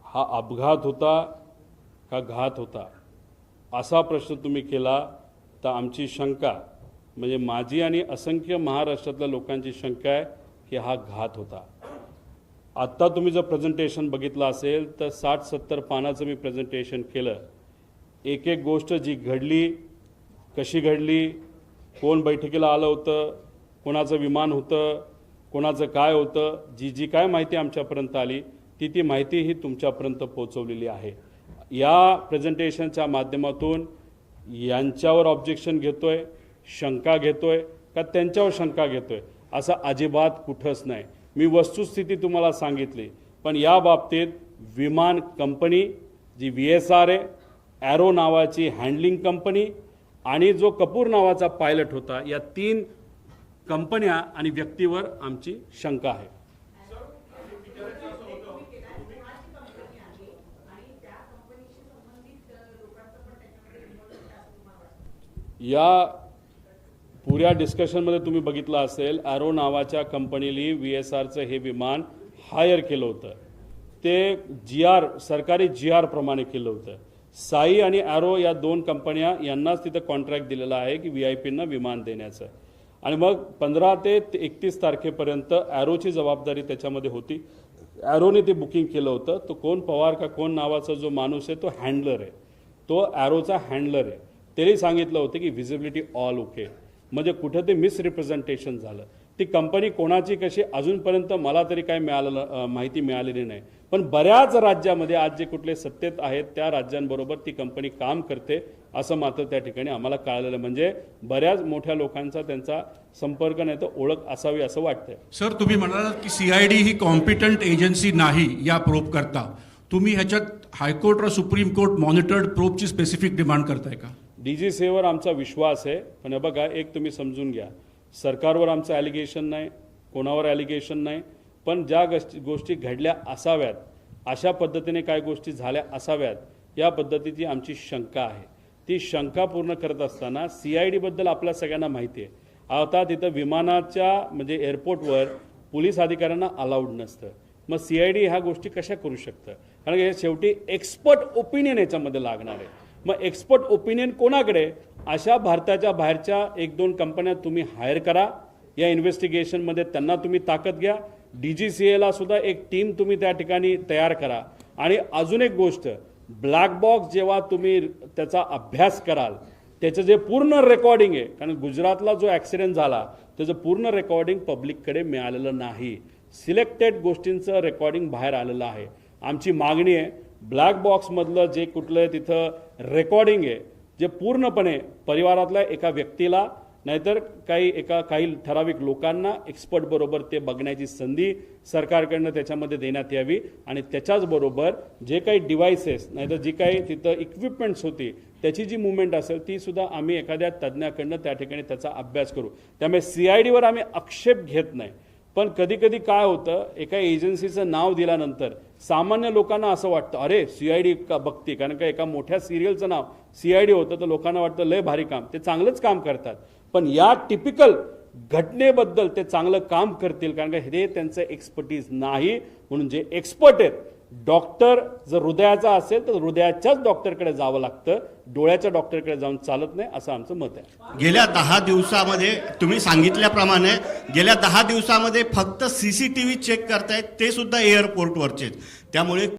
हा अपघात होता का घात होता असा प्रश्न तुम्ही केला तर आमची शंका म्हणजे माझी आणि असंख्य महाराष्ट्रातल्या लोकांची शंका आहे की हा घात होता। आत्ता तुम्ही जर प्रेझेंटेशन बघितलं असेल तर 60-70 पानाचं मी प्रेझेंटेशन केलं। एक एक गोष्ट जी घडली, कशी घडली, कोण बैठकीला आलं होतं, कोणाचं विमान होतं, कोणाचं काय होतं, जी जी काय माहिती आमच्यापर्यंत आली ती माहिती ही तुमच्यापर्यंत पोहोचवलेली आहे। या प्रेझेंटेशनच्या माध्यमातून यांच्यावर ऑब्जेक्शन घेतोय, शंका घेतोय का त्यांच्यावर शंका घेतोय असं अजिबात कुठंच नाही। मी वस्तुस्थिती तुम्हाला सांगितली, पण या बाबतीत विमान कंपनी जी VSR आहे, ॲरो नावाची हँडलिंग कंपनी आणि जो कपूर नावाचा पायलट होता, या 3 कंपन्या आणि व्यक्तीवर आमची शंका आहे। या पुऱ्या डिस्कशनमध्ये तुम्ही बघितलं असेल, ॲरो नावाच्या कंपनीली VSRचं हे विमान हायर केलं होतं। ते सरकारी GR प्रमाणे केलं होतं। साई आणि ॲरो या 2 कंपन्या यांनाच तिथं कॉन्ट्रॅक्ट दिलेला आहे की VIPंना विमान देण्याचं। आणि मग 15 ते 31 तारखेपर्यंत ॲरोची जबाबदारी त्याच्यामध्ये होती। ॲरोने ते बुकिंग केलं होतं। तो कोण पवार का कोण नावाचा जो माणूस आहे तो हँडलर आहे, तो ॲरोचा हँडलर आहे। त्याने सांगितलं होतं की व्हिजिबिलिटी ऑल ओके, म्हणजे कुठं ते मिसरिप्रेझेंटेशन झालं। ती कंपनी कोणाची कशी अजूनपर्यंत मला तरी काय माहिती मिळालेली नाही, पण बऱ्याच राज्यामध्ये आज जे कुठले सत्तेत आहेत त्या राज्यांबरोबर ती कंपनी काम करते असं मात्र त्या ठिकाणी आम्हाला कळालेलं। म्हणजे बऱ्याच मोठ्या लोकांचा त्यांचा संपर्क नाही तर ओळख असावी असं वाटतंय। सर, तुम्ही म्हणालात की CID ही कॉम्पिटंट एजन्सी नाही या प्रोब करता, तुम्ही ह्याच्यात हायकोर्ट और सुप्रीम कोर्ट मॉनिटर्ड प्रोबची स्पेसिफिक डिमांड करताय का? DGCAवर आमचा विश्वास आहे, पण हे बघा एक तुम्ही समजून घ्या, सरकारवर आमचं ॲलिगेशन नाही, कोणावर ॲलिगेशन नाही, पण ज्या गोष्टी घडल्या असाव्यात, अशा पद्धतीने काय गोष्टी झाल्या असाव्यात या पद्धतीची आमची शंका आहे। ती शंका पूर्ण करत असताना CID बद्दल आपल्या सगळ्यांना माहिती आहे। आता तिथं विमानाच्या म्हणजे एअरपोर्टवर पोलीस अधिकाऱ्यांना अलाउड नसतं, मग CID ह्या गोष्टी कशा करू शकतं? कारण हे शेवटी एक्सपर्ट ओपिनियन याच्यामध्ये लागणार आहे। मग एक्सपर्ट ओपिनियन कोणाकडे? अशा भारताच्या बाहेरच्या 1-2 कंपन्या तुम्ही हायर करा, या इन्व्हेस्टिगेशनमध्ये त्यांना तुम्ही ताकद घ्या। DGCAला सुद्धा एक टीम तुम्ही त्या ठिकाणी तयार करा। आणि अजून एक गोष्ट, ब्लॅक बॉक्स जेव्हा तुम्ही त्याचा अभ्यास कराल त्याचं जे पूर्ण रेकॉर्डिंग आहे, कारण गुजरातला जो ॲक्सिडेंट झाला त्याचं पूर्ण रेकॉर्डिंग पब्लिककडे मिळालेलं नाही, सिलेक्टेड गोष्टींचं रेकॉर्डिंग बाहेर आलेलं आहे। आमची मागणी आहे ब्लॅक बॉक्समधलं जे कुठलं तिथं रेकॉर्डिंग आहे जे पूर्णपणे परिवारातल्या एका व्यक्तीला नाहीतर काही ठराविक लोकांना एक्सपर्ट बरोबर ते बघण्याची संधी सरकारकडनं त्याच्यामध्ये देण्यात यावी। आणि त्याच्याचबरोबर जे काही डिव्हाइसेस नाहीतर जी काही तिथं इक्विपमेंट्स होती त्याची जी मुवमेंट असेल ती सुद्धा आम्ही एखाद्या तज्ज्ञाकडनं त्या ठिकाणी त्याचा अभ्यास करू। त्यामुळे CIDवर आम्ही आक्षेप घेत नाही, पण कधी कधी काय होतं, एका एजन्सीचं नाव दिल्यानंतर सामान्य लोकांना असं वाटतं अरे CID का बघते, कारण का एका मोठ्या सिरियलचं नाव CID होतं तर लोकांना वाटतं लय भारी काम, ते चांगलंच काम करतात, पण या टिपिकल घटनेबद्दल ते चांगलं काम करतील कारण का हे त्यांचं एक्सपर्टीज नाही। म्हणून जे एक्सपर्ट आहेत, डॉक्टर जर हृदयाचा असेल तर हृदयाच्याच डॉक्टरकडे जावं लागतं, डोळ्याच्या डॉक्टरकडे जाऊन चालत नाही असं आमचं मत आहे। गेल्या 10 दिवसामध्ये तुम्ही सांगितल्याप्रमाणे गेल्या 10 दिवसामध्ये फक्त CCTV चेक करतायत, ते सुद्धा एअरपोर्टवरचेच, त्यामुळे